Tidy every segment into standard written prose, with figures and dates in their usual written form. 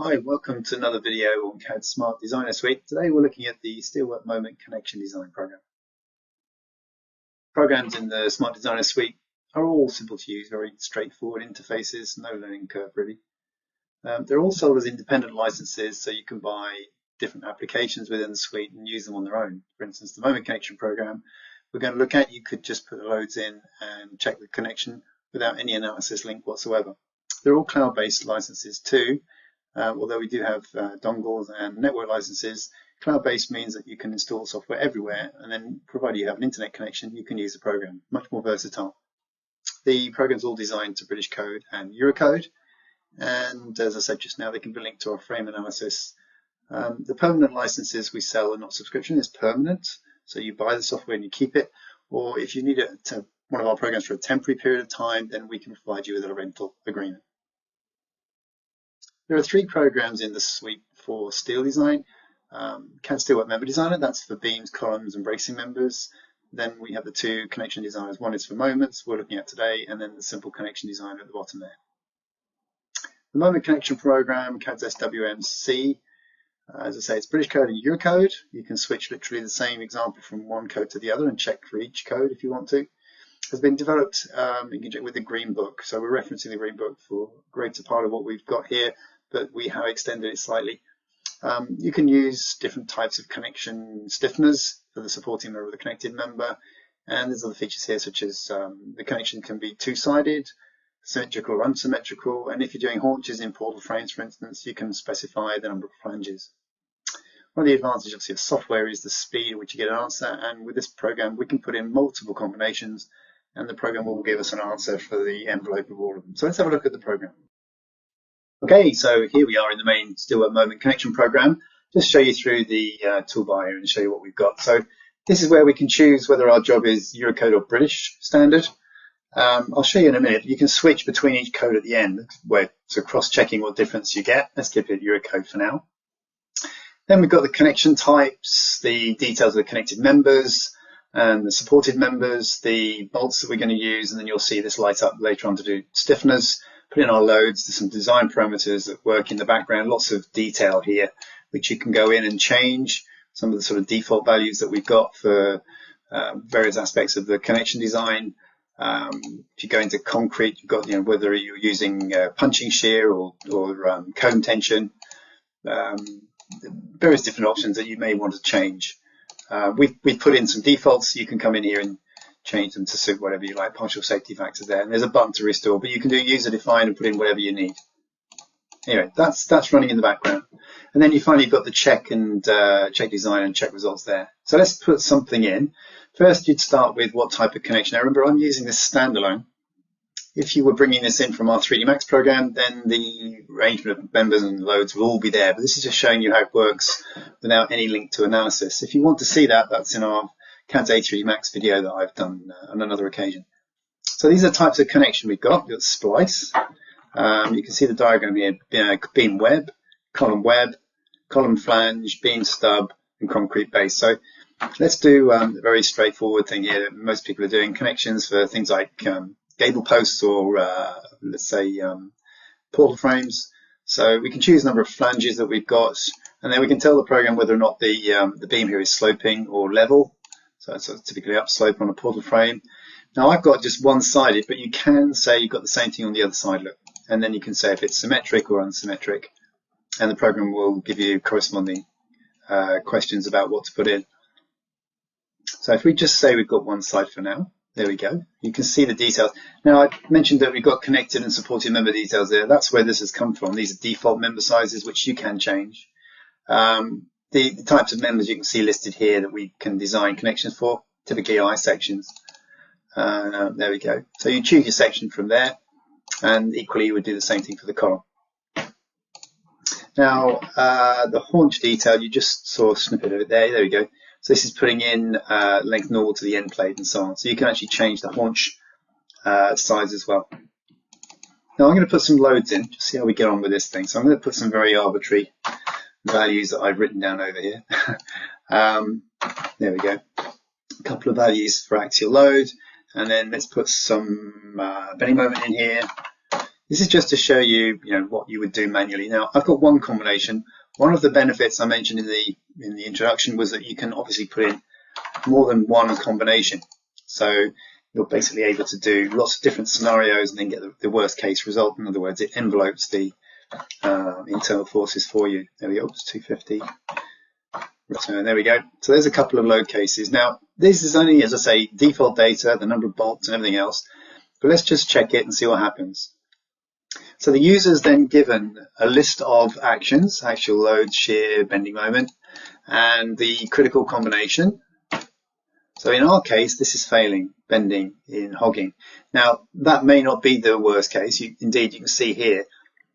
Hi, welcome to another video on CADS Smart Designer Suite. Today we're looking at the Steelwork Moment Connection Design program. Programs in the Smart Designer Suite are all simple to use, very straightforward interfaces, no learning curve really. They're all sold as independent licenses, so you can buy different applications within the suite and use them on their own. For instance, the Moment Connection program we're going to look at, you could just put the loads in and check the connection without any analysis link whatsoever. They're all cloud-based licenses too. Although we do have dongles and network licenses, cloud-based means that you can install software everywhere, and then provided you have an internet connection, you can use the program. Much more versatile. The program's all designed to British code and Eurocode, and as I said just now, they can be linked to our frame analysis. The permanent licenses we sell are not subscription, it's permanent, so you buy the software and you keep it, or if you need it to one of our programs for a temporary period of time, then we can provide you with a rental agreement. There are three programs in the suite for steel design. CADS Steelwork Member Designer, that's for beams, columns, and bracing members. Then we have the two connection designers. One is for moments, we're looking at today, and then the simple connection designer at the bottom there. The moment connection program, CADS SWMC, as I say, it's British code and Eurocode. You can switch literally the same example from one code to the other and check for each code if you want to. It has been developed with the Green Book, so we're referencing the Green Book for a greater part of what we've got here, but we have extended it slightly. You can use different types of connection stiffeners for the supporting member of the connected member, and there's other features here such as the connection can be two-sided, symmetrical or unsymmetrical, and if you're doing haunches in portal frames, for instance, you can specify the number of flanges. One of the advantages obviously of software is the speed at which you get an answer, and with this program we can put in multiple combinations and the program will give us an answer for the envelope of all of them. So let's have a look at the program. Okay, so here we are in the main Steelwork Moment Connection program. Just show you through the toolbar here and show you what we've got. So this is where we can choose whether our job is Eurocode or British standard. I'll show you in a minute. You can switch between each code at the end, so cross-checking what difference you get. Let's keep it Eurocode for now. Then we've got the connection types, the details of the connected members, and the supported members, the bolts that we're going to use, and then you'll see this light up later on to do stiffeners. Put in our loads, there's some design parameters that work in the background, lots of detail here, which you can go in and change. Some of the sort of default values that we've got for various aspects of the connection design. If you go into concrete, you've got, whether you're using punching shear or cone tension, various different options that you may want to change. We've put in some defaults. You can come in here and change them to suit whatever you like, partial safety factors there. And there's a button to restore, but you can do user defined and put in whatever you need. Anyway, that's running in the background. And then you finally got the check and check design and check results there. So let's put something in. First, you'd start with what type of connection. Now remember, I'm using this standalone. If you were bringing this in from our 3D Max program, then the arrangement of members and loads will all be there. But this is just showing you how it works without any link to analysis. If you want to see that, that's in our CADS A3 Max video that I've done on another occasion. So these are types of connection we've got. We've got splice. You can see the diagram here, beam web, column flange, beam stub, and concrete base. So let's do a very straightforward thing here that most people are doing, connections for things like gable posts or let's say portal frames. So we can choose the number of flanges that we've got, and then we can tell the program whether or not the beam here is sloping or level. So it's typically upslope on a portal frame. Now I've got just one-sided, but you can say you've got the same thing on the other side, look. And then you can say if it's symmetric or unsymmetric, and the program will give you corresponding questions about what to put in. So if we just say we've got one side for now, there we go. You can see the details. Now I mentioned that we've got connected and supported member details there. That's where this has come from. These are default member sizes, which you can change. The types of members you can see listed here that we can design connections for, typically I sections. There we go. So you choose your section from there, and equally you would do the same thing for the column. Now the haunch detail, you just saw a snippet of it there. There we go. So this is putting in length normal to the end plate and so on. So you can actually change the haunch size as well. Now I'm going to put some loads in, just see how we get on with this thing. So I'm going to put some very arbitrary values that I've written down over here. There we go. A couple of values for axial load, and then let's put some bending moment in here. This is just to show you, what you would do manually. Now, I've got one combination. One of the benefits I mentioned in the introduction was that you can obviously put in more than one combination. So you're basically able to do lots of different scenarios and then get the worst case result. In other words, it envelopes the internal forces for you. There we go, it's 250. Return, there we go. So there's a couple of load cases. Now, this is only, as I say, default data, the number of bolts and everything else. But let's just check it and see what happens. So the user's then given a list of actions, actual load, shear, bending moment, and the critical combination. So in our case, this is failing, bending in hogging. Now, that may not be the worst case. Indeed, you can see here,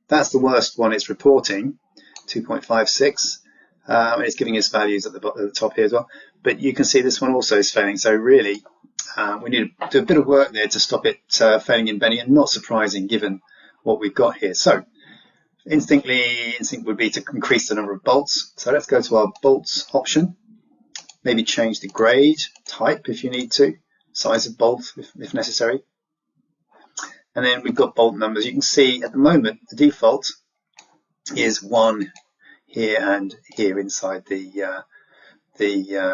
that's the worst one it's reporting, 2.56. It's giving us values at the top here as well. But you can see this one also is failing. So really, we need to do a bit of work there to stop it failing in bending, and not surprising given what we've got here. So instinct would be to increase the number of bolts. So let's go to our bolts option. Maybe change the grade, type if you need to, size of bolt if necessary. And then we've got bolt numbers. You can see at the moment the default is 1 here and here inside the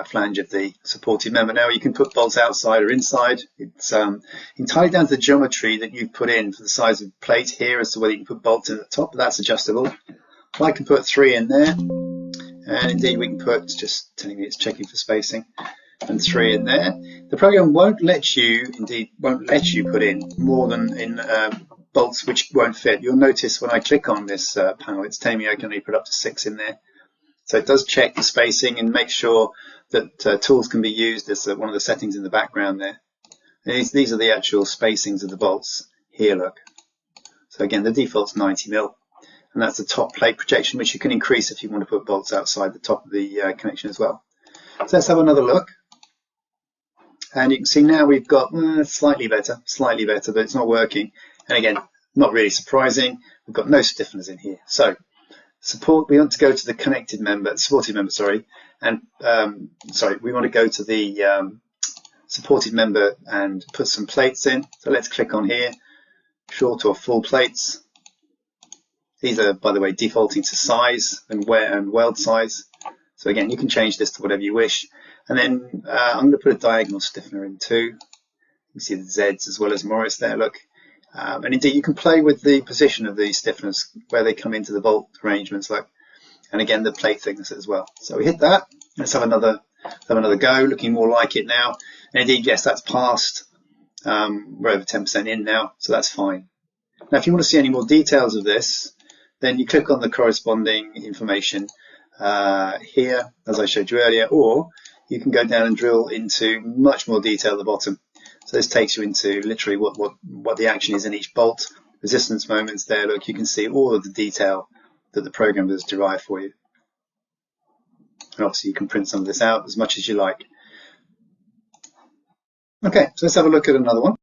flange of the supported member. Now you can put bolts outside or inside. It's entirely down to the geometry that you've put in for the size of plate here as to whether you can put bolts in at the top, but that's adjustable. I can put 3 in there, and indeed we can put, just telling me it's checking for spacing, and 3 in there. The program won't let you put in more than in bolts which won't fit. You'll notice when I click on this panel, it's telling me I can only put up to 6 in there. So it does check the spacing and make sure that tools can be used as one of the settings in the background there. And these are the actual spacings of the bolts here, look. So again, the default's 90 mil, and that's the top plate projection, which you can increase if you want to put bolts outside the top of the connection as well. So let's have another look. And you can see now we've got slightly better, but it's not working. And again, not really surprising. We've got no stiffeners in here. So we want to go to the supported member, and we want to go to the supported member and put some plates in. So let's click on here, short or full plates. These are, by the way, defaulting to size and wear and weld size. So again, you can change this to whatever you wish. And then I'm going to put a diagonal stiffener in too. You can see the Z's as well as Morris there, look. And indeed, you can play with the position of these stiffeners, where they come into the bolt arrangements, look. And again, the plate thickness as well. So we hit that. Let's have another go, looking more like it now. And indeed, yes, that's passed. We're over 10% in now, so that's fine. Now, if you want to see any more details of this, then you click on the corresponding information here, as I showed you earlier, or you can go down and drill into much more detail at the bottom. So this takes you into literally what the action is in each bolt, resistance moments there. Look, you can see all of the detail that the program has derived for you. And obviously you can print some of this out as much as you like. Okay, so let's have a look at another one.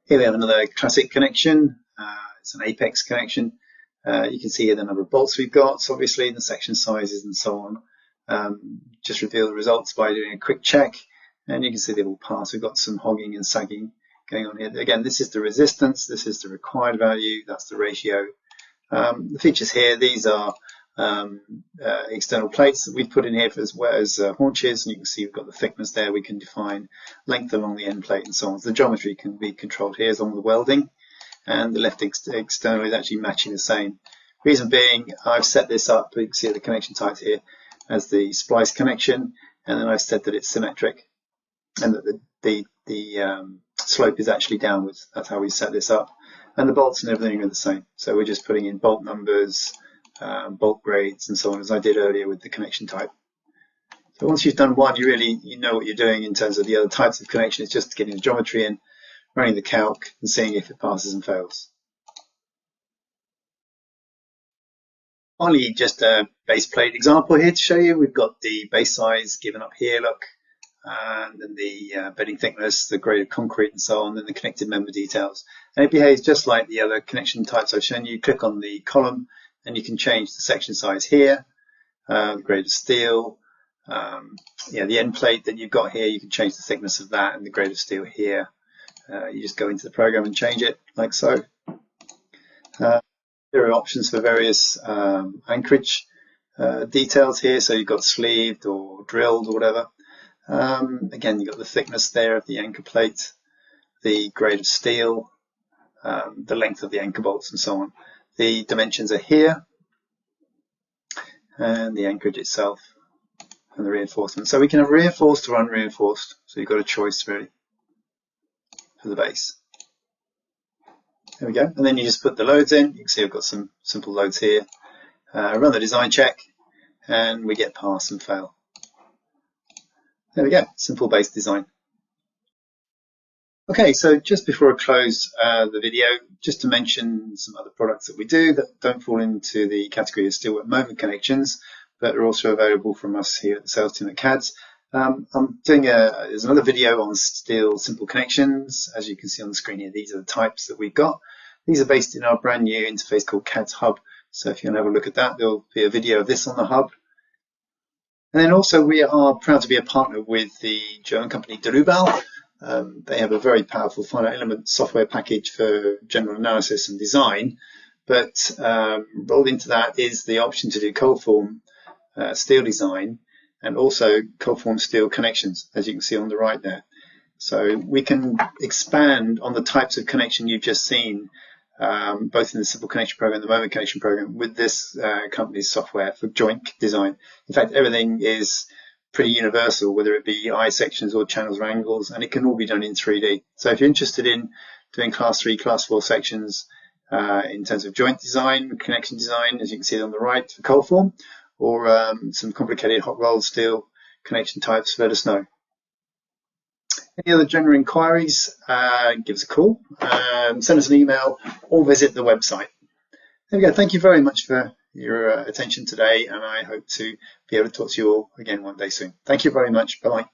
Here we have another classic connection. It's an apex connection. You can see here the number of bolts we've got, so obviously the section sizes and so on. Just reveal the results by doing a quick check, and you can see they've all passed. We've got some hogging and sagging going on here. Again, this is the resistance, this is the required value, that's the ratio. The features here, these are external plates that we've put in here as well as haunches, and you can see we've got the thickness there. We can define length along the end plate and so on. So the geometry can be controlled here along the welding, and the left external is actually matching the same. Reason being, I've set this up, you can see the connection types here, as the splice connection, and then I've said that it's symmetric and that the slope is actually downwards. That's how we set this up, and the bolts and everything are the same. So we're just putting in bolt numbers, bolt grades and so on, as I did earlier with the connection type. So once you've done one, you know what you're doing in terms of the other types of connection. It's just getting the geometry in, running the calc and seeing if it passes and fails. Finally, just a base plate example here to show you. We've got the base size given up here, look, and then the bedding thickness, the grade of concrete and so on, and the connected member details. And it behaves just like the other connection types I've shown you. Click on the column and you can change the section size here, the grade of steel, the end plate that you've got here, you can change the thickness of that and the grade of steel here. You just go into the program and change it like so. There are options for various anchorage details here. So you've got sleeved or drilled or whatever. Again, you've got the thickness there of the anchor plate, the grade of steel, the length of the anchor bolts, and so on. The dimensions are here, and the anchorage itself, and the reinforcement. So we can have reinforced or unreinforced. So you've got a choice really for the base. There we go. And then you just put the loads in. You can see I've got some simple loads here. Run the design check, and we get pass and fail. There we go. Simple base design. Okay, so just before I close the video, just to mention some other products that we do that don't fall into the category of Steelwork moment connections, but are also available from us here at the sales team at CADS. I'm doing there's another video on steel simple connections. As you can see on the screen here, these are the types that we've got. These are based in our brand new interface called CADS Hub. So if you want to have a look at that, there'll be a video of this on the hub. And then also we are proud to be a partner with the German company Drübel. They have a very powerful finite element software package for general analysis and design, but rolled into that is the option to do cold form steel design and also cold form steel connections, as you can see on the right there. So we can expand on the types of connection you've just seen, both in the simple connection program and the moment connection program, with this company's software for joint design. In fact, everything is pretty universal, whether it be eye sections or channels or angles, and it can all be done in 3D. So if you're interested in doing class 3, class 4 sections in terms of joint design, connection design, as you can see on the right for cold form, or some complicated hot rolled steel connection types, let us know. Any other general inquiries, give us a call, send us an email, or visit the website. There we go. Thank you very much for your attention today, and I hope to be able to talk to you all again one day soon. Thank you very much. Bye-bye.